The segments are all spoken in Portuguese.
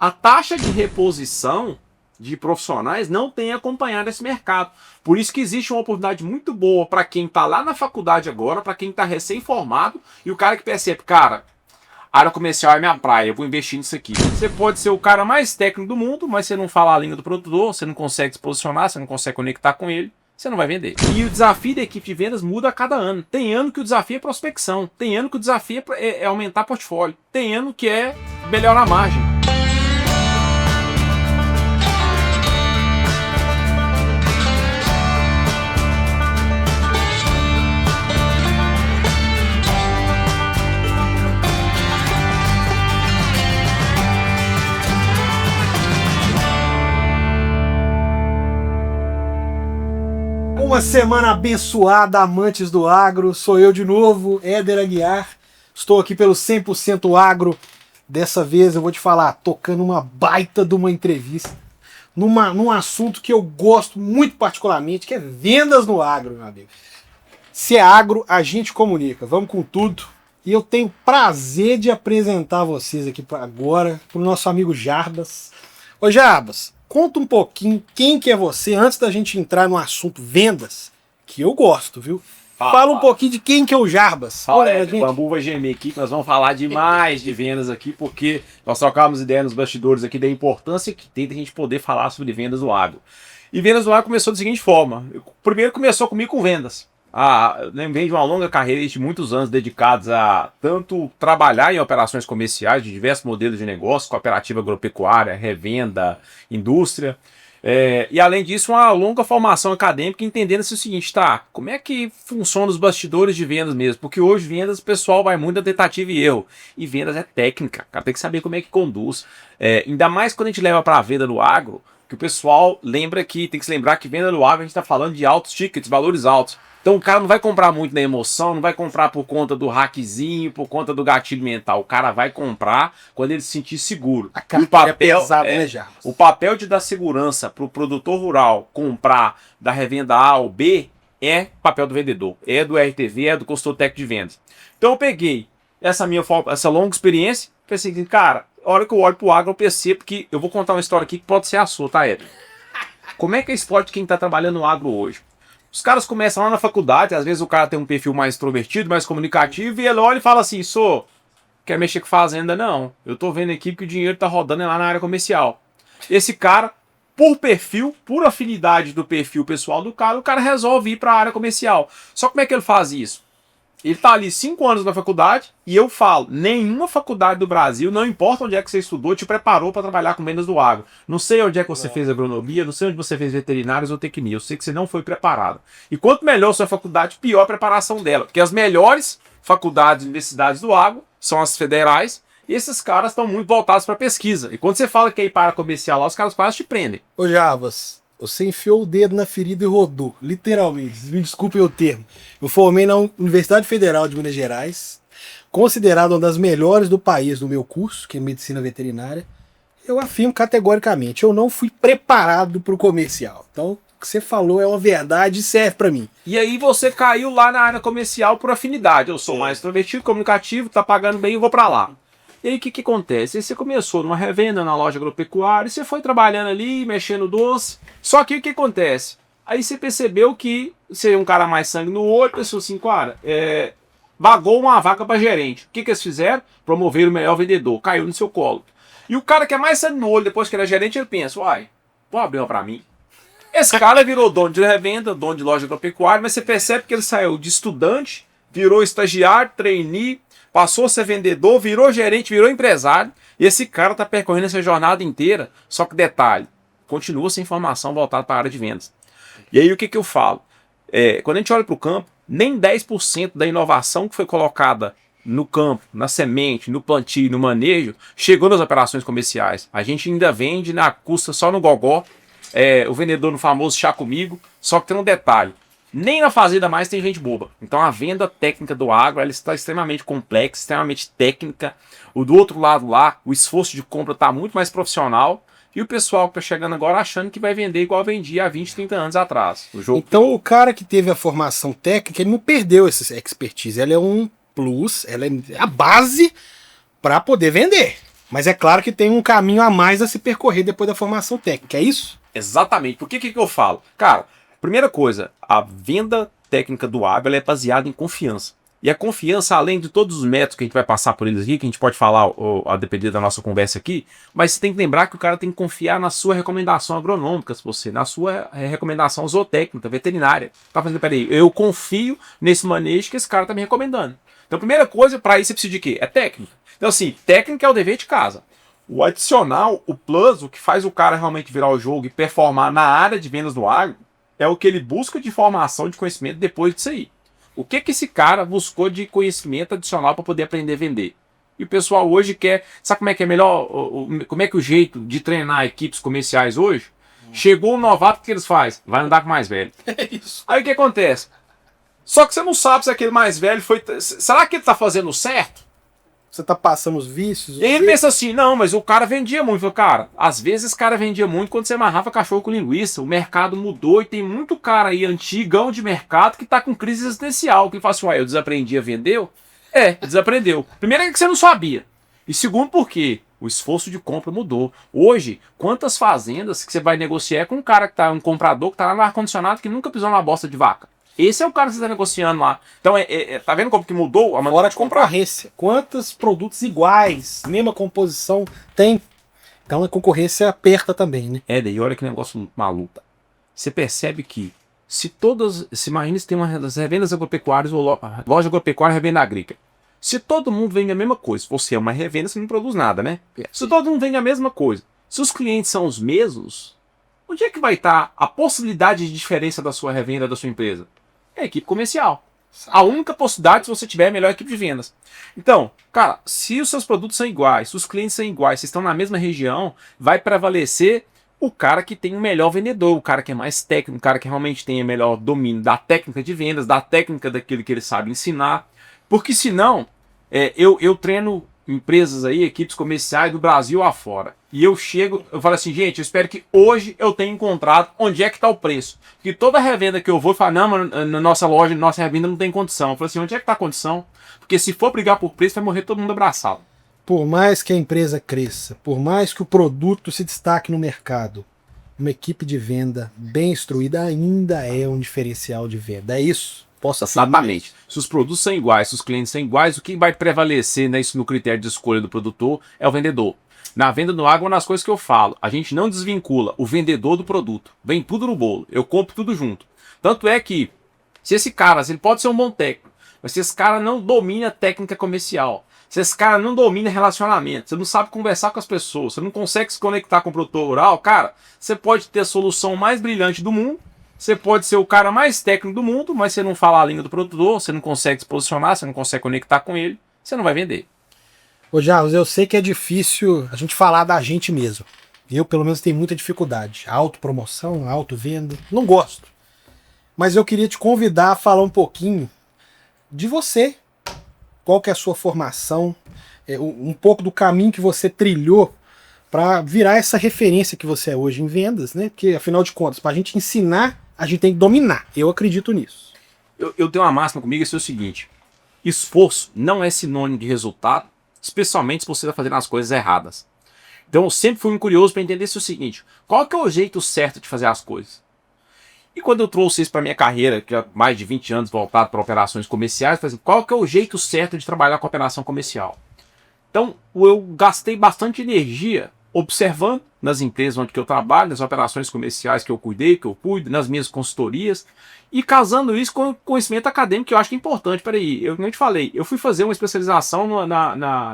a taxa de reposição de profissionais não tem acompanhado esse mercado. Por isso que existe uma oportunidade muito boa para quem está lá na faculdade agora, para quem está recém-formado e o cara que percebe, cara, área comercial é minha praia, eu vou investir nisso aqui. Você pode ser o cara mais técnico do mundo, mas você não fala a língua do produtor, você não consegue se posicionar, você não consegue conectar com ele, você não vai vender. E o desafio da equipe de vendas muda a cada ano. Tem ano que o desafio é prospecção, tem ano que o desafio é aumentar portfólio, tem ano que é melhorar a margem. Uma semana abençoada, amantes do agro. Sou eu de novo, Éder Aguiar. Estou aqui pelo 100% Agro. Dessa vez eu vou te falar, tocando uma baita de uma entrevista num assunto que eu gosto muito particularmente, que é vendas no agro, meu amigo. Se é agro, a gente comunica. Vamos com tudo. E eu tenho prazer de apresentar vocês aqui agora para o nosso amigo Jarbas. Ô Jarbas, conta um pouquinho quem que é você antes da gente entrar no assunto vendas, que eu gosto, viu? Fala um pouquinho de quem que é o Jarbas. O bambu vai gemer aqui, que nós vamos falar demais de vendas aqui, porque nós trocávamos ideia nos bastidores aqui da importância que tem da gente poder falar sobre vendas no agro. E vendas no agro começou da seguinte forma. Primeiro começou comigo com vendas. Vem de uma longa carreira de muitos anos dedicados a tanto trabalhar em operações comerciais de diversos modelos de negócio, cooperativa agropecuária, revenda, indústria. E além disso, uma longa formação acadêmica entendendo-se o seguinte, como é que funciona os bastidores de vendas mesmo? Porque hoje vendas o pessoal vai muito a tentativa e erro. E vendas é técnica, cara, tem que saber como é que conduz. Ainda mais quando a gente leva para a venda no agro, que o pessoal tem que se lembrar que venda no agro a gente está falando de altos tickets, valores altos. Então o cara não vai comprar muito na emoção, não vai comprar por conta do hackzinho, por conta do gatilho mental. O cara vai comprar quando ele se sentir seguro. A carteira é pesada, né, Jarbas? O papel de dar segurança para o produtor rural comprar da revenda A ou B é papel do vendedor, é do RTV, é do consultor técnico de vendas. Então eu peguei essa longa experiência, pensei assim, cara, a hora que eu olho para o agro eu percebo que eu vou contar uma história aqui que pode ser a sua, tá, Ed? Como é que é esse esporte de quem está trabalhando no agro hoje? Os caras começam lá na faculdade, às vezes o cara tem um perfil mais extrovertido, mais comunicativo, e ele olha e fala assim, quer mexer com fazenda? Não. Eu tô vendo aqui que o dinheiro tá rodando lá na área comercial. Esse cara, por perfil, por afinidade do perfil pessoal do cara, o cara resolve ir para a área comercial. Só como é que ele faz isso? Ele tá ali 5 anos na faculdade, e eu falo, nenhuma faculdade do Brasil, não importa onde é que você estudou, te preparou para trabalhar com vendas do agro. Não sei onde é que você fez agronomia, não sei onde você fez veterinários ou tecnia, eu sei que você não foi preparado. E quanto melhor a sua faculdade, pior a preparação dela. Porque as melhores faculdades e universidades do agro são as federais, e esses caras estão muito voltados para pesquisa. E quando você fala que é ir para a área comercial lá, os caras quase te prendem. Ô Jarbas, você enfiou o dedo na ferida e rodou, literalmente, me desculpem o termo. Eu formei na Universidade Federal de Minas Gerais, considerada uma das melhores do país no meu curso, que é Medicina Veterinária. Eu afirmo categoricamente, eu não fui preparado para o comercial. Então, o que você falou é uma verdade e serve para mim. E aí você caiu lá na área comercial por afinidade. Eu sou mais extrovertido, comunicativo, tá pagando bem, eu vou para lá. E aí o que acontece? Aí você começou numa revenda na loja agropecuária, você foi trabalhando ali, mexendo doce. Só que o que acontece? Aí você percebeu que você é um cara mais sangue no olho, pensou assim, cara, vagou uma vaca para gerente. O que eles fizeram? Promoveram o melhor vendedor, caiu no seu colo. E o cara que é mais sangue no olho, depois que ele é gerente, ele pensa, vou abrir uma para mim. Esse cara virou dono de revenda, dono de loja agropecuária, mas você percebe que ele saiu de estudante, virou estagiário, trainee, passou a ser vendedor, virou gerente, virou empresário, e esse cara está percorrendo essa jornada inteira, só que detalhe, continua sem formação voltada para a área de vendas. E aí o que eu falo? Quando a gente olha para o campo, nem 10% da inovação que foi colocada no campo, na semente, no plantio, no manejo, chegou nas operações comerciais. A gente ainda vende na custa só no gogó, o vendedor no famoso chá comigo, só que tem um detalhe. Nem na fazenda mais tem gente boba. Então a venda técnica do agro ela está extremamente complexa, extremamente técnica. Do outro lado lá, o esforço de compra está muito mais profissional. E o pessoal que está chegando agora achando que vai vender igual vendia há 20, 30 anos atrás. Então o cara que teve a formação técnica, ele não perdeu essa expertise. Ela é um plus, ela é a base para poder vender. Mas é claro que tem um caminho a mais a se percorrer depois da formação técnica, é isso? Exatamente. Por que eu falo? Cara, primeira coisa, a venda técnica do agro ela é baseada em confiança. E a confiança, além de todos os métodos que a gente vai passar por eles aqui, que a gente pode falar a depender da nossa conversa aqui, mas você tem que lembrar que o cara tem que confiar na sua recomendação agronômica, se você, na sua recomendação zootécnica, veterinária. Tá fazendo, peraí, eu confio nesse manejo que esse cara tá me recomendando. Então, a primeira coisa, para isso você precisa de quê? É técnica. Então, assim, técnica é o dever de casa. O adicional, o plus, o que faz o cara realmente virar o jogo e performar na área de vendas do agro, é o que ele busca de informação, de conhecimento depois disso aí. O que esse cara buscou de conhecimento adicional para poder aprender a vender? E o pessoal hoje quer... Sabe como é que é melhor? Como é que o jeito de treinar equipes comerciais hoje? Chegou um novato, o que eles fazem? Vai andar com o mais velho. É isso. Aí o que acontece? Só que você não sabe se aquele mais velho foi... Será que ele está fazendo certo? Você tá passando os vícios? E aí ele pensa assim, não, mas o cara vendia muito. Cara, às vezes esse cara vendia muito quando você amarrava cachorro com linguiça. O mercado mudou e tem muito cara aí antigão de mercado que tá com crise existencial. Que fala assim, uai, eu desaprendi a vender? Desaprendeu. Primeiro é que você não sabia. E segundo porque o esforço de compra mudou. Hoje, quantas fazendas que você vai negociar é com um cara que tá, um comprador que tá lá no ar-condicionado que nunca pisou numa bosta de vaca? Esse é o cara que você está negociando lá. Então, tá vendo como que mudou a maneira de comprar? Concorrência. Quantos produtos iguais, mesma composição, tem? Então a concorrência aperta também, né? Daí olha que negócio maluco. Você percebe que se todas... Se imagina se tem uma das revendas agropecuárias ou loja agropecuária e revenda agrícola. Se todo mundo vende a mesma coisa, se você é uma revenda, você não produz nada, né? Se todo mundo vende a mesma coisa, se os clientes são os mesmos, onde é que vai estar a possibilidade de diferença da sua revenda da sua empresa? É a equipe comercial. A única possibilidade se você tiver a melhor equipe de vendas. Então, cara, se os seus produtos são iguais, se os clientes são iguais, se estão na mesma região, vai prevalecer o cara que tem o melhor vendedor, o cara que é mais técnico, o cara que realmente tem o melhor domínio da técnica de vendas, da técnica daquilo que ele sabe ensinar. Porque senão, eu treino empresas aí, equipes comerciais do Brasil afora. E eu chego, eu falo assim, gente, eu espero que hoje eu tenha encontrado onde é que está o preço. Porque toda revenda que eu vou, eu falo, não, mas na nossa loja, na nossa revenda não tem condição. Eu falo assim, onde é que está a condição? Porque se for brigar por preço, vai morrer todo mundo abraçado. Por mais que a empresa cresça, por mais que o produto se destaque no mercado, uma equipe de venda bem instruída ainda é um diferencial de venda. É isso? Posso afirmar? Exatamente. Se os produtos são iguais, se os clientes são iguais, o que vai prevalecer, né, isso no critério de escolha do produtor é o vendedor. Na venda do agro, uma das coisas que eu falo, a gente não desvincula o vendedor do produto. Vem tudo no bolo, eu compro tudo junto. Tanto é que, se esse cara, ele pode ser um bom técnico, mas se esse cara não domina técnica comercial, se esse cara não domina relacionamento, você não sabe conversar com as pessoas, você não consegue se conectar com o produtor rural, cara, você pode ter a solução mais brilhante do mundo, você pode ser o cara mais técnico do mundo, mas você não fala a língua do produtor, você não consegue se posicionar, você não consegue conectar com ele, você não vai vender. Ô Jarros, eu sei que é difícil a gente falar da gente mesmo. Eu, pelo menos, tenho muita dificuldade. Autopromoção, autovenda, não gosto. Mas eu queria te convidar a falar um pouquinho de você. Qual que é a sua formação, um pouco do caminho que você trilhou para virar essa referência que você é hoje em vendas, né? Porque, afinal de contas, para a gente ensinar, a gente tem que dominar. Eu acredito nisso. Eu tenho uma máxima comigo, isso é o seguinte: esforço não é sinônimo de resultado, especialmente se você está fazendo as coisas erradas. Então eu sempre fui curioso para entender isso o seguinte: qual que é o jeito certo de fazer as coisas? E quando eu trouxe isso para minha carreira, que há mais de 20 anos voltado para operações comerciais, eu falei assim, qual que é o jeito certo de trabalhar com operação comercial? Então eu gastei bastante energia observando nas empresas onde eu trabalho, nas operações comerciais que eu cuidei, que eu cuido, nas minhas consultorias, e casando isso com conhecimento acadêmico, que eu acho que é importante. Peraí, eu não te falei, eu fui fazer uma especialização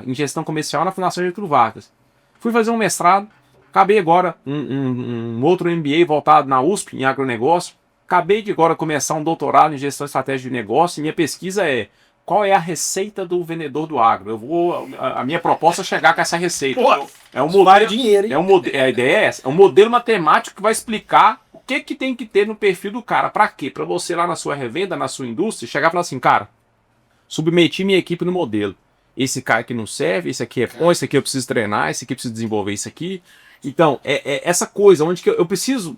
em gestão comercial na Fundação Getúlio Vargas. Fui fazer um mestrado, acabei agora um outro MBA voltado na USP, em agronegócio. Acabei de agora começar um doutorado em gestão estratégica de negócio, e minha pesquisa é qual é a receita do vendedor do agro. A minha proposta é chegar com essa receita. Pô, é um modelo, dinheiro, hein? A ideia é essa, é um modelo matemático que vai explicar o que tem que ter no perfil do cara. Para quê? Para você lá na sua revenda, na sua indústria, chegar e falar assim, cara, submeti minha equipe no modelo. Esse cara aqui não serve, esse aqui é bom, esse aqui eu preciso treinar, esse aqui eu preciso desenvolver isso aqui. Então, essa coisa onde que eu preciso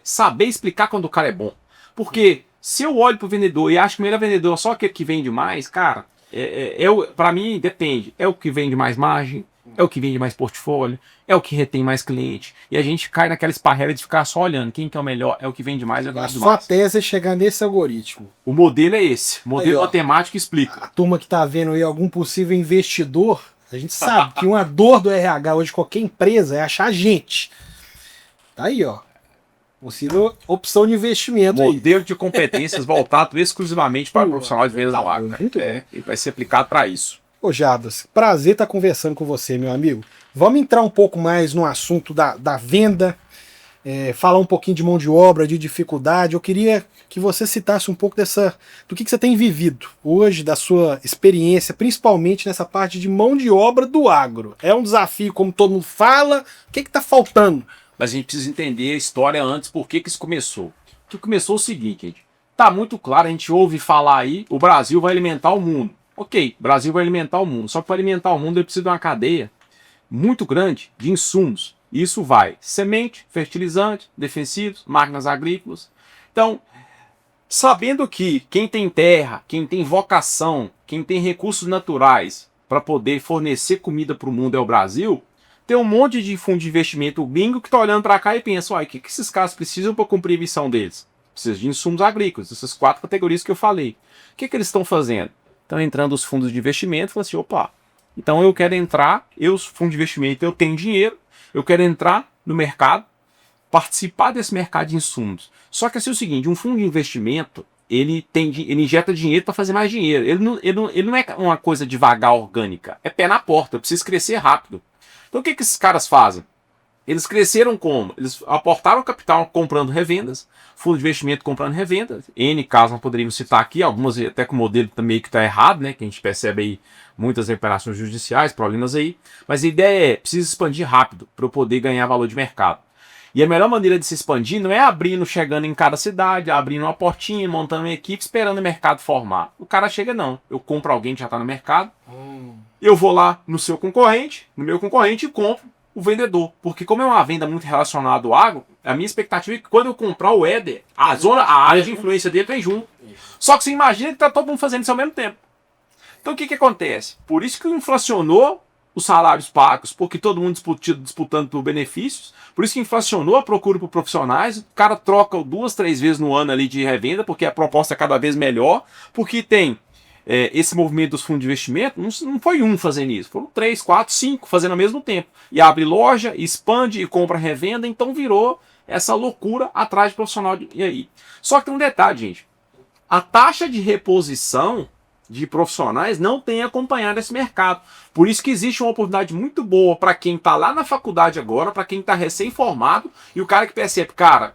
saber explicar quando o cara é bom. Porque se eu olho pro vendedor e acho que o melhor vendedor é só aquele que vende mais, cara, para mim depende. É o que vende mais margem, é o que vende mais portfólio, é o que retém mais cliente. E a gente cai naquela esparrela de ficar só olhando quem que é o melhor, é o que vende mais, é o que A vende sua mais. tese é chegar nesse algoritmo. O modelo é esse, o modelo Aí, ó. matemático explica. A turma que tá vendo aí algum possível investidor, a gente sabe que uma dor do RH hoje de qualquer empresa é achar gente. Tá aí, ó. Possível opção de investimento aí. Modelo de competências voltado exclusivamente para o profissional de vendas da Agro. Muito bom. Ele vai ser aplicado para isso. Ô Jadas, prazer estar conversando com você, meu amigo. Vamos entrar um pouco mais no assunto da venda, falar um pouquinho de mão de obra, de dificuldade. Eu queria que você citasse um pouco do que você tem vivido hoje, da sua experiência, principalmente nessa parte de mão de obra do agro. É um desafio, como todo mundo fala, o que está faltando? Mas a gente precisa entender a história antes, por que isso começou. O que começou é o seguinte, gente. Tá muito claro, a gente ouve falar aí, o Brasil vai alimentar o mundo. Ok, o Brasil vai alimentar o mundo. Só que para alimentar o mundo ele precisa de uma cadeia muito grande de insumos. Isso vai semente, fertilizante, defensivos, máquinas agrícolas. Então, sabendo que quem tem terra, quem tem vocação, quem tem recursos naturais para poder fornecer comida para o mundo é o Brasil, tem um monte de fundo de investimento gringo que está olhando para cá e pensa, o que esses caras precisam para cumprir a missão deles? Precisam de insumos agrícolas, essas 4 categorias que eu falei. O que eles estão fazendo? Estão entrando os fundos de investimento e falam assim, opa, então eu quero entrar, os fundos de investimento, eu tenho dinheiro, eu quero entrar no mercado, participar desse mercado de insumos. Só que assim, é o seguinte, um fundo de investimento, ele injeta dinheiro para fazer mais dinheiro. Ele não é uma coisa devagar, orgânica, é pé na porta, precisa crescer rápido. Então o que esses caras fazem? Eles cresceram como? Eles aportaram capital comprando revendas, fundo de investimento comprando revendas, N casos nós poderíamos citar aqui, algumas até com o modelo meio que está errado, né? Que a gente percebe aí muitas recuperações judiciais, problemas aí, mas a ideia é, precisa expandir rápido para eu poder ganhar valor de mercado. E a melhor maneira de se expandir não é abrindo, chegando em cada cidade, abrindo uma portinha, montando uma equipe, esperando o mercado formar. O cara chega não, eu compro alguém que já está no mercado, eu vou lá no seu concorrente, no meu concorrente e compro o vendedor. Porque como é uma venda muito relacionada ao agro, a minha expectativa é que quando eu comprar o Éder, a área de influência dele vem junto. Só que você imagina que está todo mundo fazendo isso ao mesmo tempo. Então o que acontece? Por isso que inflacionou os salários pagos, porque todo mundo disputando por benefícios, por isso que inflacionou a procura por profissionais, o cara troca 2, 3 vezes no ano ali de revenda, porque a proposta é cada vez melhor, porque tem esse movimento dos fundos de investimento, não foi um fazendo isso, foram 3, 4, 5 fazendo ao mesmo tempo. E abre loja, expande e compra revenda, então virou essa loucura atrás de profissional. E aí? Só que tem um detalhe, gente. A taxa de reposição de profissionais não tem acompanhado esse mercado. Por isso que existe uma oportunidade muito boa para quem está lá na faculdade agora, para quem está recém-formado, e o cara que percebe, cara,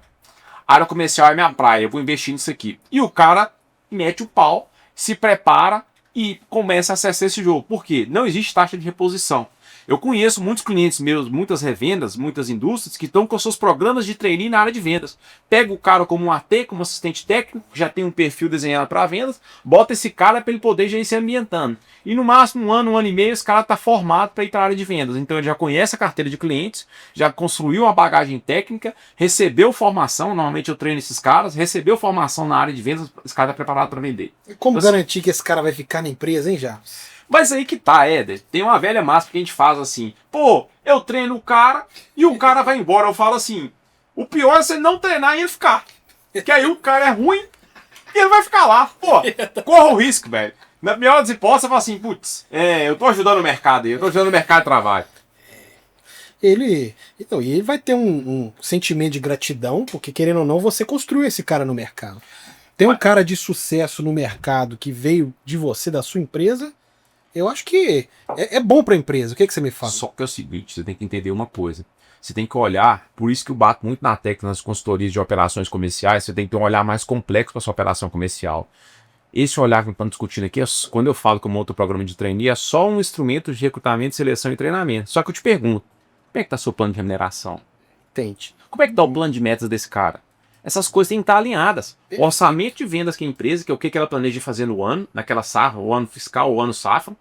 área comercial é minha praia, eu vou investir nisso aqui. E o cara mete o pau, se prepara e começa a acessar esse jogo. Por quê? Não existe taxa de reposição. Eu conheço muitos clientes meus, muitas revendas, muitas indústrias que estão com seus programas de trainee na área de vendas. Pega o cara como um AT, como assistente técnico, já tem um perfil desenhado para vendas, bota esse cara para ele poder já ir se ambientando. E no máximo um ano e meio, esse cara está formado para ir para a área de vendas. Então ele já conhece a carteira de clientes, já construiu uma bagagem técnica, recebeu formação, normalmente eu treino esses caras, recebeu formação na área de vendas, esse cara está preparado para vender. Como garantir que esse cara vai ficar na empresa, hein, Jarbas? Mas aí que tá, Éder. Tem uma velha máxima que a gente faz assim. Pô, eu treino o cara e o cara vai embora. Eu falo assim, o pior é você não treinar e ele ficar. Porque aí o cara é ruim e ele vai ficar lá. Pô, corra o risco, velho. Na pior das hipóteses, eu falo assim, putz, eu tô ajudando o mercado aí, eu tô ajudando o mercado de trabalho. Ele vai ter um sentimento de gratidão, porque querendo ou não, você construiu esse cara no mercado. Tem um cara de sucesso no mercado que veio de você, da sua empresa. Eu acho que é bom para a empresa. O que você me fala? Só que é o seguinte, você tem que entender uma coisa. Você tem que olhar, por isso que eu bato muito na tecla nas consultorias de operações comerciais, você tem que ter um olhar mais complexo para sua operação comercial. Esse olhar que estamos discutindo aqui, quando eu falo como outro programa de trainee, é só um instrumento de recrutamento, seleção e treinamento. Só que eu te pergunto, como é que está seu plano de remuneração? Entende. Como é que está o plano de metas desse cara? Essas coisas têm que estar alinhadas. O orçamento de vendas que a empresa, que é o que ela planeja fazer no ano, naquela safra, o ano fiscal, o ano safra,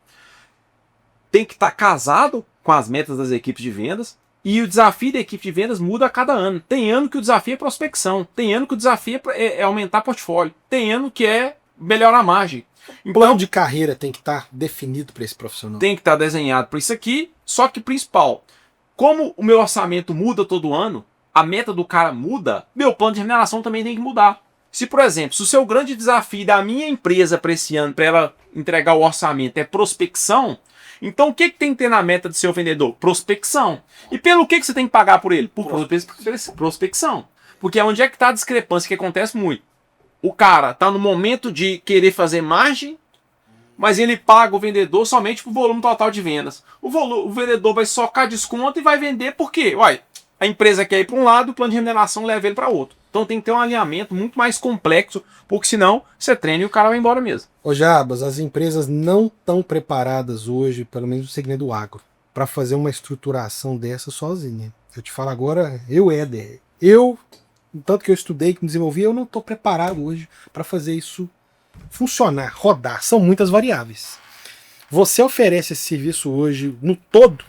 tem que estar casado com as metas das equipes de vendas, e o desafio da equipe de vendas muda a cada ano. Tem ano que o desafio é prospecção, tem ano que o desafio é aumentar portfólio, tem ano que é melhorar a margem. O plano de carreira tem que estar definido para esse profissional. Tem que estar desenhado para isso aqui, Só que principal, como o meu orçamento muda todo ano, a meta do cara muda, meu plano de remuneração também tem que mudar. Se, por exemplo, se o seu grande desafio da minha empresa para esse ano, para ela entregar o orçamento, é prospecção, então o que tem que ter na meta do seu vendedor? Prospecção. E pelo que você tem que pagar por ele? Por prospecção. Porque onde é que está a discrepância que acontece muito? O cara está no momento de querer fazer margem, mas ele paga o vendedor somente por volume total de vendas. O vendedor vai socar desconto e vai vender por quê? Uai, a empresa quer ir para um lado, o plano de remuneração leva ele para outro. Então tem que ter um alinhamento muito mais complexo, porque senão você treina e o cara vai embora mesmo. Ô Jabas, as empresas não estão preparadas hoje, pelo menos no segmento do agro, para fazer uma estruturação dessa sozinha. Eu te falo agora, Éder, tanto que eu estudei, que me desenvolvi, eu não estou preparado hoje para fazer isso funcionar, rodar. São muitas variáveis. Você oferece esse serviço hoje no todo?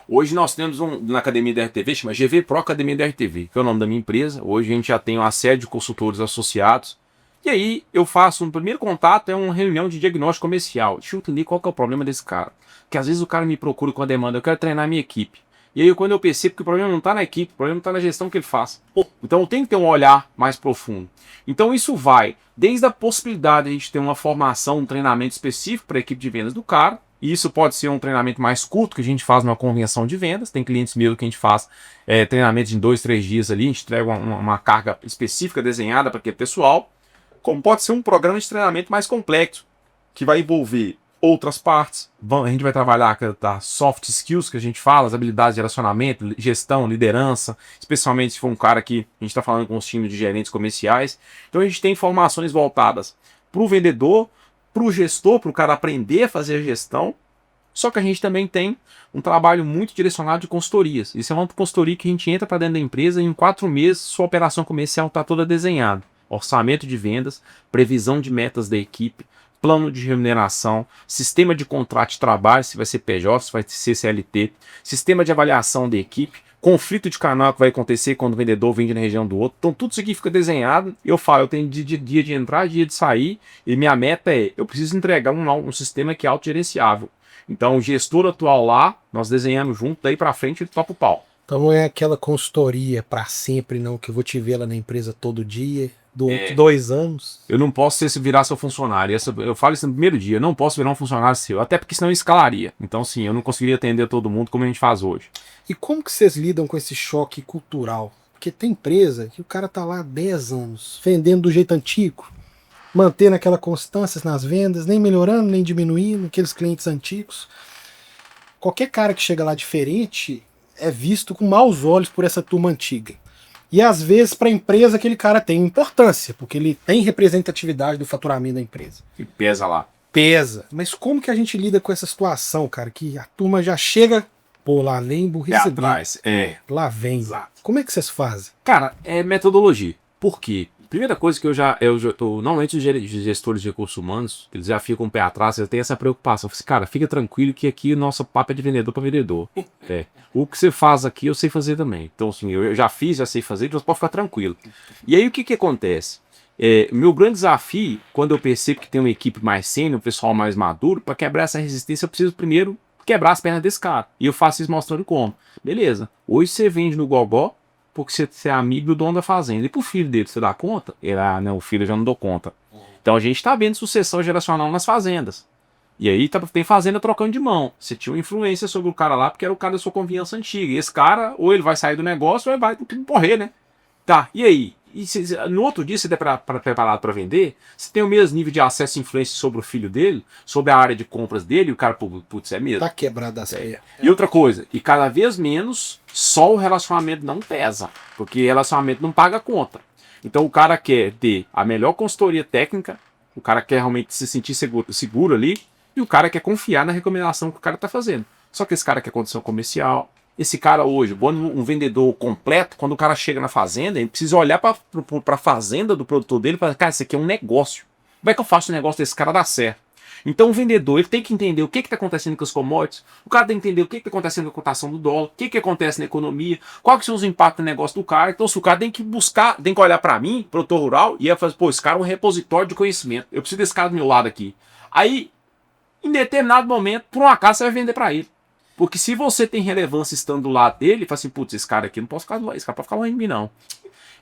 Hoje nós temos na Academia da RTV, chama GV Pro Academia da RTV, que é o nome da minha empresa. Hoje a gente já tem uma série de consultores associados. E aí eu faço um primeiro contato, é uma reunião de diagnóstico comercial. Deixa eu entender qual que é o problema desse cara. Porque às vezes o cara me procura com a demanda, eu quero treinar a minha equipe. E aí quando eu percebo que o problema não está na equipe, o problema está na gestão que ele faz. Então eu tenho que ter um olhar mais profundo. Então isso vai desde a possibilidade de a gente ter uma formação, um treinamento específico para a equipe de vendas do cara. E isso pode ser um treinamento mais curto que a gente faz numa convenção de vendas. Tem clientes meus que a gente faz treinamento em 2, 3 dias ali. A gente entrega uma carga específica desenhada para aquele pessoal. Como pode ser um programa de treinamento mais complexo, que vai envolver outras partes. A gente vai trabalhar tá, soft skills, que a gente fala, as habilidades de relacionamento, gestão, liderança, especialmente se for um cara que a gente está falando com os times de gerentes comerciais. Então a gente tem informações voltadas para o vendedor, para o gestor, para o cara aprender a fazer a gestão. Só que a gente também tem um trabalho muito direcionado de consultorias. Isso é uma consultoria que a gente entra para dentro da empresa e em 4 meses sua operação comercial está toda desenhada. Orçamento de vendas, previsão de metas da equipe, plano de remuneração, sistema de contrato de trabalho, se vai ser PJ, se vai ser CLT, sistema de avaliação da equipe, conflito de canal que vai acontecer quando o vendedor vende na região do outro. Então tudo isso aqui fica desenhado. Eu falo, eu tenho dia de entrar, dia de sair, e minha meta é, eu preciso entregar um sistema que é autogerenciável. Então o gestor atual lá, nós desenhamos junto, daí para frente ele topa o pau. Então não é aquela consultoria para sempre não, que eu vou te ver lá na empresa todo dia, 2 anos. Eu não posso virar seu funcionário. Eu falo isso no primeiro dia, eu não posso virar um funcionário seu, até porque senão eu escalaria. Então sim, eu não conseguiria atender todo mundo como a gente faz hoje. E como que vocês lidam com esse choque cultural? Porque tem empresa que o cara tá lá há 10 anos, vendendo do jeito antigo, mantendo aquela constância nas vendas, nem melhorando, nem diminuindo, aqueles clientes antigos. Qualquer cara que chega lá diferente é visto com maus olhos por essa turma antiga. E às vezes para a empresa aquele cara tem importância, porque ele tem representatividade do faturamento da empresa. E pesa lá. Pesa. Mas como que a gente lida com essa situação, cara? Que a turma já chega, pô, lá vem burrice atrás. Lá vem. Exato. Como é que vocês fazem? Cara, é metodologia. Por quê? Primeira coisa que eu já tô, normalmente os gestores de recursos humanos, eles já ficam com o pé atrás, eles têm essa preocupação. Eu falei, cara, fica tranquilo que aqui o nosso papo é de vendedor para vendedor. O que você faz aqui eu sei fazer também. Então assim, eu já fiz, já sei fazer, então você pode ficar tranquilo. E aí o que acontece? Meu grande desafio, quando eu percebo que tem uma equipe mais sênior, um pessoal mais maduro, para quebrar essa resistência eu preciso primeiro quebrar as pernas desse cara. E eu faço isso mostrando como. Beleza, hoje você vende no Gogó, porque você é amigo do dono da fazenda. E pro filho dele, você dá conta? Ele, não, o filho eu já não dou conta. Então a gente tá vendo sucessão geracional nas fazendas. E aí tem fazenda trocando de mão. Você tinha uma influência sobre o cara lá, porque era o cara da sua confiança antiga. E esse cara, ou ele vai sair do negócio, ou ele vai morrer, né? Tá, e aí? E no outro dia, você está preparado para vender, você tem o mesmo nível de acesso e influência sobre o filho dele, sobre a área de compras dele, e o cara, putz, é mesmo. Tá quebrado as pernas. E outra coisa, e cada vez menos, só o relacionamento não pesa, porque relacionamento não paga conta. Então o cara quer ter a melhor consultoria técnica, o cara quer realmente se sentir seguro ali, e o cara quer confiar na recomendação que o cara está fazendo. Só que esse cara quer condição comercial. Esse cara hoje, um vendedor completo, quando o cara chega na fazenda, ele precisa olhar para a fazenda do produtor dele e falar, cara, isso aqui é um negócio. Como é que eu faço o negócio desse cara dar certo? Então o vendedor ele tem que entender o que está acontecendo com os commodities, o cara tem que entender o que está acontecendo com a cotação do dólar, o que acontece na economia, quais são os impactos no negócio do cara. Então se o cara tem que buscar, tem que olhar para mim, produtor rural, e falar, pô, esse cara é um repositório de conhecimento, eu preciso desse cara do meu lado aqui. Aí, em determinado momento, por um acaso, você vai vender para ele. Porque se você tem relevância estando do lado dele, fala assim, putz, esse cara aqui não posso ficar do lado, esse cara pode ficar longe de mim, não.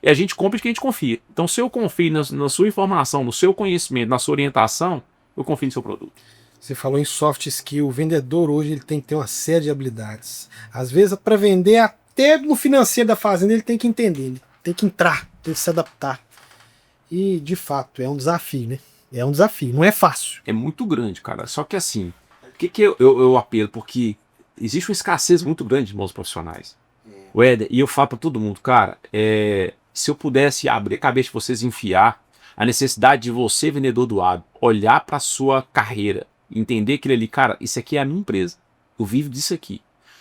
E a gente compra de quem a gente confia. Então, se eu confio na sua informação, no seu conhecimento, na sua orientação, eu confio no seu produto. Você falou em soft skill. O vendedor hoje ele tem que ter uma série de habilidades. Às vezes, para vender, até no financeiro da fazenda, ele tem que entender, ele tem que entrar, tem que se adaptar. E, de fato, é um desafio, né? É um desafio, não é fácil. É muito grande, cara. Só que assim, o que eu apelo? Porque existe uma escassez muito grande de bons profissionais. O Éder, e eu falo para todo mundo, cara, se eu pudesse abrir a cabeça de vocês e enfiar a necessidade de você, vendedor do agro, olhar para sua carreira, entender aquilo ali, cara, isso aqui é a minha empresa. Eu vivo disso aqui.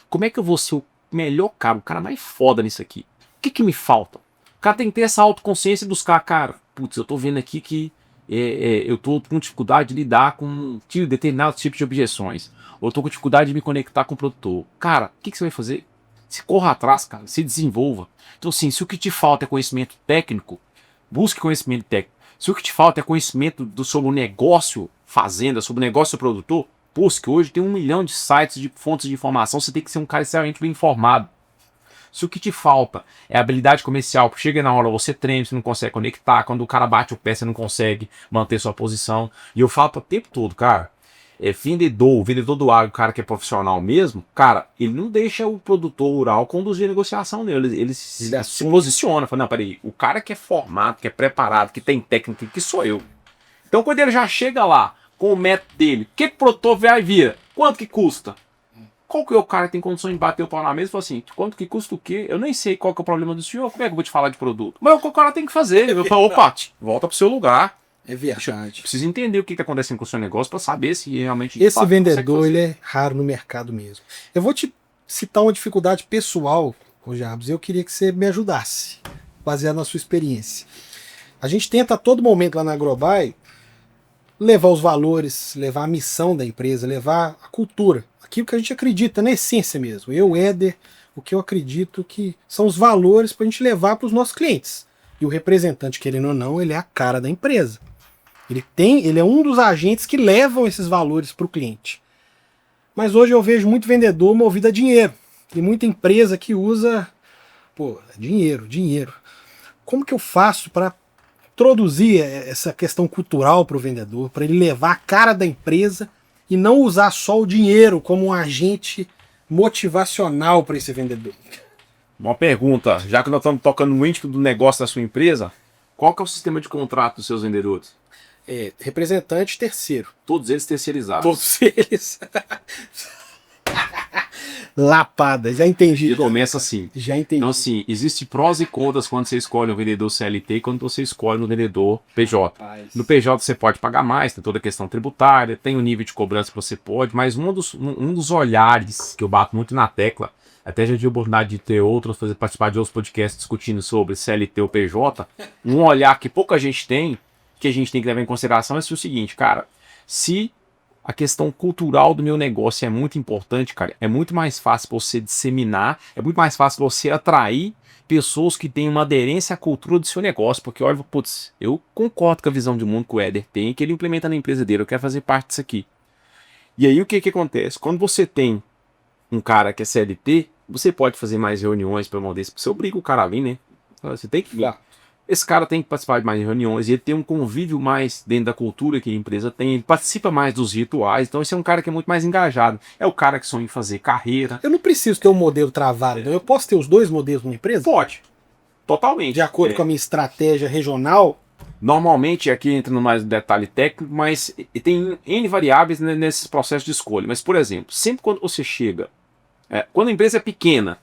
Como é que eu vou ser o melhor cara, o cara mais foda nisso aqui? O que me falta? O cara tem que ter essa autoconsciência e buscar, cara, putz, eu tô vendo aqui que eu tô com dificuldade de lidar com determinados tipos de objeções. Ou eu tô com dificuldade de me conectar com o produtor. Cara, o que você vai fazer? Se corra atrás, cara, se desenvolva. Então, assim, se o que te falta é conhecimento técnico, busque conhecimento técnico. Se o que te falta é conhecimento sobre o negócio fazenda, sobre o negócio produtor, busque. Hoje tem 1 milhão de sites, de fontes de informação, você tem que ser um cara extremamente bem informado. Se o que te falta é habilidade comercial, chega na hora, você treme, você não consegue conectar, quando o cara bate o pé, você não consegue manter sua posição. E eu falo o tempo todo, cara, vendedor do agro, o cara que é profissional mesmo, cara, ele não deixa o produtor rural conduzir a negociação dele. Ele se posiciona, fala, não, peraí, o cara que é formado, que é preparado, que tem técnica, que sou eu. Então quando ele já chega lá, com o método dele, o que o produtor vai vir? Quanto que custa? Qual que é o cara que tem condições de bater o pau na mesa e falar assim, quanto que custa o quê? Eu nem sei qual que é o problema do senhor, como é que eu vou te falar de produto? Mas é o que o cara tem que fazer. Eu falo, opa, volta pro seu lugar. É verdade. Precisa entender o que está acontecendo com o seu negócio para saber se realmente... Esse vendedor, ele é raro no mercado mesmo. Eu vou te citar uma dificuldade pessoal, Jarbas, eu queria que você me ajudasse, baseado na sua experiência. A gente tenta a todo momento lá na Agrobai levar os valores, levar a missão da empresa, levar a cultura, aquilo que a gente acredita, na essência mesmo. Eu, Éder, o que eu acredito que são os valores para a gente levar para os nossos clientes. E o representante, querendo ou não, ele é a cara da empresa. Ele é um dos agentes que levam esses valores para o cliente. Mas hoje eu vejo muito vendedor movido a dinheiro. Tem muita empresa que usa dinheiro. Como que eu faço para introduzir essa questão cultural para o vendedor, para ele levar a cara da empresa e não usar só o dinheiro como um agente motivacional para esse vendedor? Uma pergunta, já que nós estamos tocando no íntimo do negócio da sua empresa, qual que é o sistema de contrato dos seus vendedores? Representante terceiro. Todos eles terceirizados. Todos eles. Lapada, já entendi. E começa assim. Já entendi. Então, assim, existe prós e contras quando você escolhe um vendedor CLT e quando você escolhe um vendedor PJ. Rapaz. No PJ você pode pagar mais, tem toda a questão tributária, tem o nível de cobrança que você pode, mas um dos olhares que eu bato muito na tecla, até já tive a oportunidade de ter participar de outros podcasts discutindo sobre CLT ou PJ, um olhar que pouca gente tem, que a gente tem que levar em consideração é o seguinte, cara, se a questão cultural do meu negócio é muito importante, cara, é muito mais fácil você disseminar, é muito mais fácil você atrair pessoas que têm uma aderência à cultura do seu negócio, porque olha, putz, eu concordo com a visão de mundo que o Éder tem, que ele implementa na empresa dele, eu quero fazer parte disso aqui. E aí o que acontece? Quando você tem um cara que é CLT, você pode fazer mais reuniões para mandar isso, você obriga o cara a vir, né? Você tem que ir lá. Esse cara tem que participar de mais reuniões, ele tem um convívio mais dentro da cultura que a empresa tem, ele participa mais dos rituais, então esse é um cara que é muito mais engajado. É o cara que sonha em fazer carreira. Eu não preciso ter um modelo travado, então eu posso ter os dois modelos numa empresa? Pode, totalmente. De acordo com a minha estratégia regional? Normalmente, aqui entra no mais detalhe técnico, mas tem N variáveis nesses processos de escolha. Mas, por exemplo, sempre quando você chega, quando a empresa é pequena,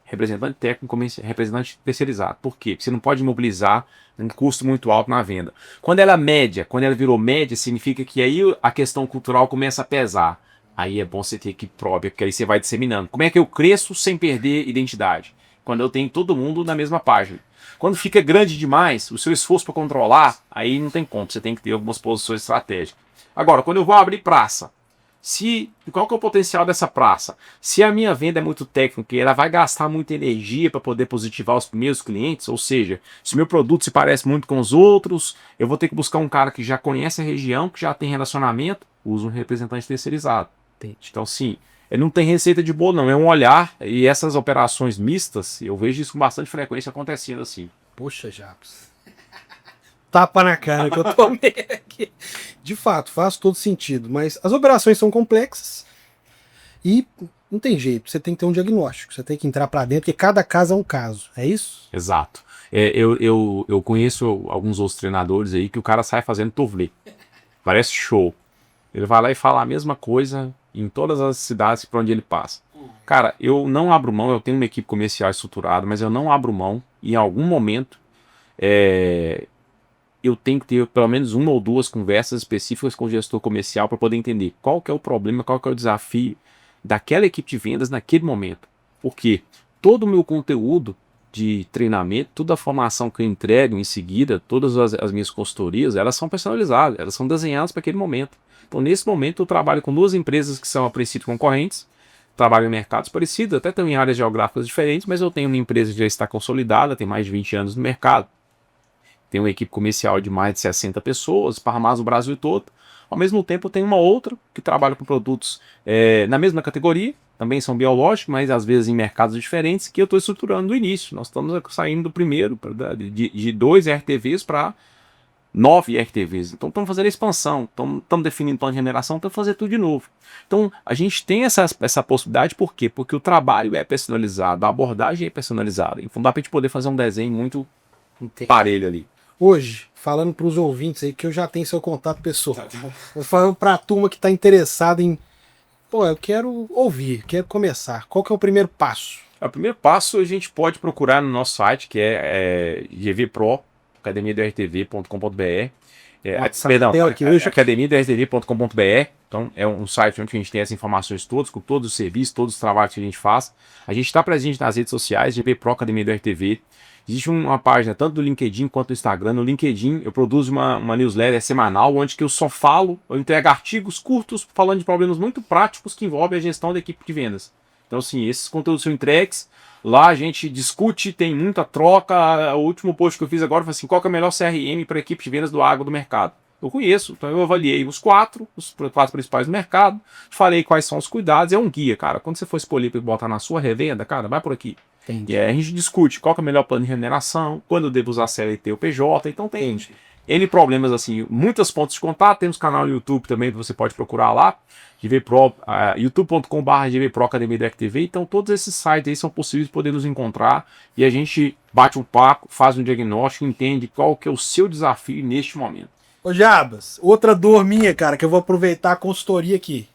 representante técnico, representante terceirizado. Por quê? Porque você não pode mobilizar um custo muito alto na venda. Quando ela é média, quando ela virou média, significa que aí a questão cultural começa a pesar. Aí é bom você ter equipe própria, porque aí você vai disseminando. Como é que eu cresço sem perder identidade? Quando eu tenho todo mundo na mesma página. Quando fica grande demais, o seu esforço para controlar, aí não tem como, você tem que ter algumas posições estratégicas. Agora, quando eu vou abrir praça, qual que é o potencial dessa praça? Se a minha venda é muito técnica e ela vai gastar muita energia para poder positivar os primeiros clientes, ou seja, se o meu produto se parece muito com os outros, eu vou ter que buscar um cara que já conhece a região, que já tem relacionamento, usa um representante terceirizado. Entende? Então, sim, Não tem receita de bolo, não. É um olhar. E essas operações mistas, eu vejo isso com bastante frequência acontecendo assim. Poxa, Jabs. Tapa na cara que eu tomei aqui. De fato, faz todo sentido. Mas as operações são complexas e não tem jeito. Você tem que ter um diagnóstico. Você tem que entrar para dentro, porque cada caso é um caso. É isso? Exato. Eu conheço alguns outros treinadores aí que o cara sai fazendo tovlê. Parece show. Ele vai lá e fala a mesma coisa em todas as cidades por onde ele passa. Cara, eu não abro mão, eu tenho uma equipe comercial estruturada, mas eu não abro mão. E em algum momento, eu tenho que ter pelo menos uma ou duas conversas específicas com o gestor comercial para poder entender qual que é o problema, qual que é o desafio daquela equipe de vendas naquele momento. Porque todo o meu conteúdo de treinamento, toda a formação que eu entrego em seguida, todas as minhas consultorias, elas são personalizadas, elas são desenhadas para aquele momento. Então, nesse momento, eu trabalho com duas empresas que são a princípio concorrentes, trabalho em mercados parecidos, até estão em áreas geográficas diferentes, mas eu tenho uma empresa que já está consolidada, tem mais de 20 anos no mercado, tem uma equipe comercial de mais de 60 pessoas, farmácia o Brasil todo. Ao mesmo tempo, eu tenho uma outra que trabalha com produtos na mesma categoria, também são biológicos, mas às vezes em mercados diferentes, que eu estou estruturando do início. Nós estamos saindo do primeiro, de 2 RTVs para 9 RTVs. Então estamos fazendo a expansão, estamos definindo plano de remuneração, estamos fazendo tudo de novo. Então a gente tem essa possibilidade, por quê? Porque o trabalho é personalizado, a abordagem é personalizada. Então dá para a gente poder fazer um desenho muito parelho ali. Hoje, falando para os ouvintes aí, que eu já tenho seu contato pessoal, vou falando para a turma que está interessada em, eu quero ouvir, quero começar. Qual que é o primeiro passo? O primeiro passo a gente pode procurar no nosso site, que é GVPro, academiadortv.com.br. Academiadortv.com.br. Então é um site onde a gente tem as informações todas, com todos os serviços, todos os trabalhos que a gente faz. A gente está presente nas redes sociais, GVPro Academia do RTV. Existe uma página tanto do LinkedIn quanto do Instagram. No LinkedIn eu produzo uma newsletter semanal, onde que eu só falo, eu entrego artigos curtos falando de problemas muito práticos que envolvem a gestão da equipe de vendas. Então, assim, esses conteúdos são entregues. Lá a gente discute, tem muita troca. O último post que eu fiz agora foi assim: qual que é o melhor CRM para a equipe de vendas do agro do mercado? Eu conheço, então eu avaliei os quatro principais do mercado, falei quais são os cuidados, é um guia, cara. Quando você for escolher para botar na sua revenda, cara, vai por aqui. Entendi. E aí a gente discute qual que é o melhor plano de remuneração, quando eu devo usar CLT ou PJ, então tem N problemas assim, muitos pontos de contato. Temos canal no YouTube também que você pode procurar lá, GVPro, youtube.com.br GVPro Academia do RTV. Então todos esses sites aí são possíveis de poder nos encontrar e a gente bate um papo, faz um diagnóstico, entende qual que é o seu desafio neste momento. Ô Jabas, outra dor minha, cara, que eu vou aproveitar a consultoria aqui.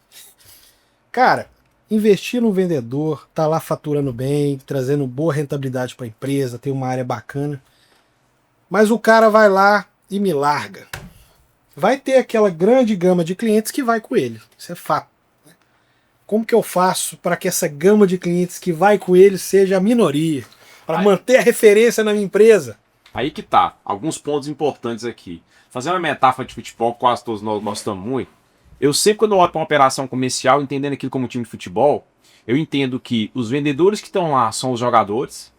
Cara, investir no vendedor, tá lá faturando bem, trazendo boa rentabilidade para a empresa, tem uma área bacana, mas o cara vai lá e me larga. Vai ter aquela grande gama de clientes que vai com ele, isso é fato. Como que eu faço para que essa gama de clientes que vai com ele seja a minoria? Para manter a referência na minha empresa? Aí que tá, alguns pontos importantes aqui. Fazendo uma metáfora de futebol, quase todos nós gostamos muito. Eu sempre, quando eu olho para uma operação comercial, entendendo aquilo como time de futebol, eu entendo que os vendedores que estão lá são os jogadores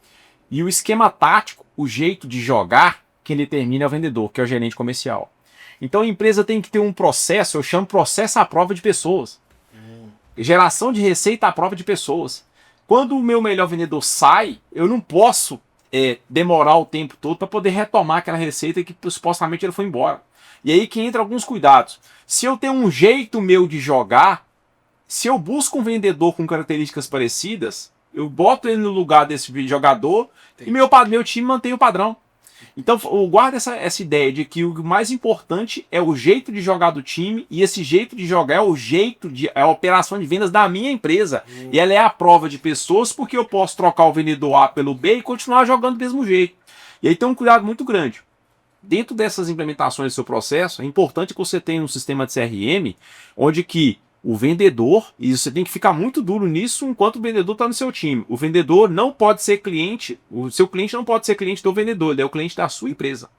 e o esquema tático, o jeito de jogar, quem determina é o vendedor, que é o gerente comercial. Então a empresa tem que ter um processo, eu chamo processo à prova de pessoas. Geração de receita à prova de pessoas. Quando o meu melhor vendedor sai, eu não posso demorar o tempo todo para poder retomar aquela receita que supostamente ele foi embora. E aí que entra alguns cuidados. Se eu tenho um jeito meu de jogar, se eu busco um vendedor com características parecidas, eu boto ele no lugar desse jogador e meu time mantém o padrão. Então guarda essa ideia de que o mais importante é o jeito de jogar do time, e esse jeito de jogar é a operação de vendas da minha empresa. E ela é a prova de pessoas, porque eu posso trocar o vendedor A pelo B e continuar jogando do mesmo jeito. E aí tem um cuidado muito grande. Dentro dessas implementações do seu processo, é importante que você tenha um sistema de CRM onde que o vendedor, e você tem que ficar muito duro nisso enquanto o vendedor está no seu time. O vendedor não pode ser cliente, o seu cliente não pode ser cliente do vendedor, ele é o cliente da sua empresa.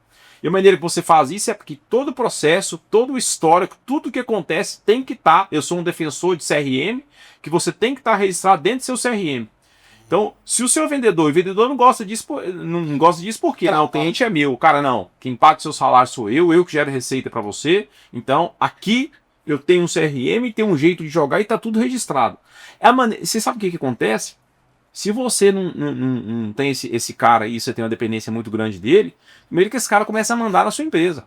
E a maneira que você faz isso é porque todo o processo, todo o histórico, tudo que acontece tem que estar, eu sou um defensor de CRM, que você tem que estar registrado dentro do seu CRM. Então, se o seu vendedor, o vendedor não gosta disso porque o cliente é meu. Cara, não, quem paga o seu salário sou eu que gero receita para você. Então, aqui Eu tenho um CRM, tenho um jeito de jogar e tá tudo registrado. Você sabe o que acontece? Se você não tem esse cara aí, você tem uma dependência muito grande dele, primeiro que esse cara começa a mandar na sua empresa.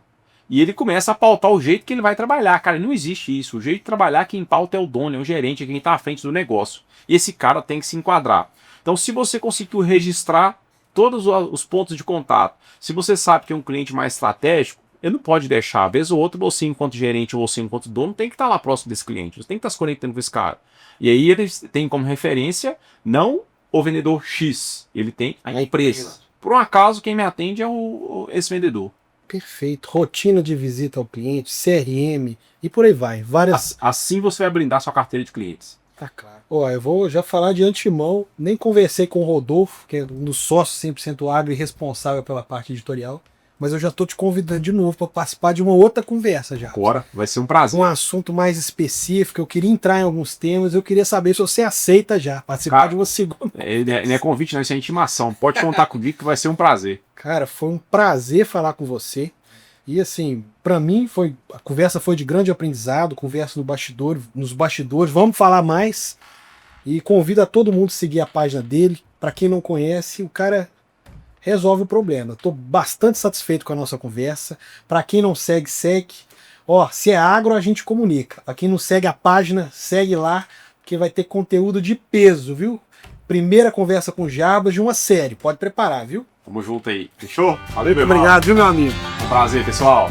E ele começa a pautar o jeito que ele vai trabalhar. Cara, não existe isso. O jeito de trabalhar, quem pauta é o dono, é o gerente, é quem está à frente do negócio. E esse cara tem que se enquadrar. Então, se você conseguiu registrar todos os pontos de contato, se você sabe que é um cliente mais estratégico, ele não pode deixar. Às vezes ou outro, você enquanto gerente ou você enquanto dono, tem que estar lá próximo desse cliente. Você tem que estar se conectando com esse cara. E aí eles têm como referência, não o vendedor X, ele tem a empresa. Por um acaso, quem me atende é esse vendedor. Perfeito. Rotina de visita ao cliente, CRM e por aí vai. Várias. Assim você vai blindar sua carteira de clientes. Tá claro. Ó, eu vou já falar de antemão, nem conversei com o Rodolfo, que é um dos sócios 100% Agro e responsável pela parte editorial, mas eu já tô te convidando de novo para participar de uma outra conversa já. Agora, vai ser um prazer. Um assunto mais específico, eu queria entrar em alguns temas, eu queria saber se você aceita já participar de uma segunda. Não é convite, não, isso é intimação. Pode contar comigo que vai ser um prazer. Cara, foi um prazer falar com você. E assim, para mim a conversa foi de grande aprendizado, conversa nos bastidores. Vamos falar mais. E convido a todo mundo a seguir a página dele. Para quem não conhece, o cara resolve o problema. Estou bastante satisfeito com a nossa conversa. Para quem não segue, segue. Ó, se é agro, a gente comunica. Para quem não segue a página, segue lá, porque vai ter conteúdo de peso, viu? Primeira conversa com o Jarbas de uma série. Pode preparar, viu? Tamo junto aí. Fechou? Valeu, meu irmão. Obrigado, viu, meu amigo? Um prazer, pessoal.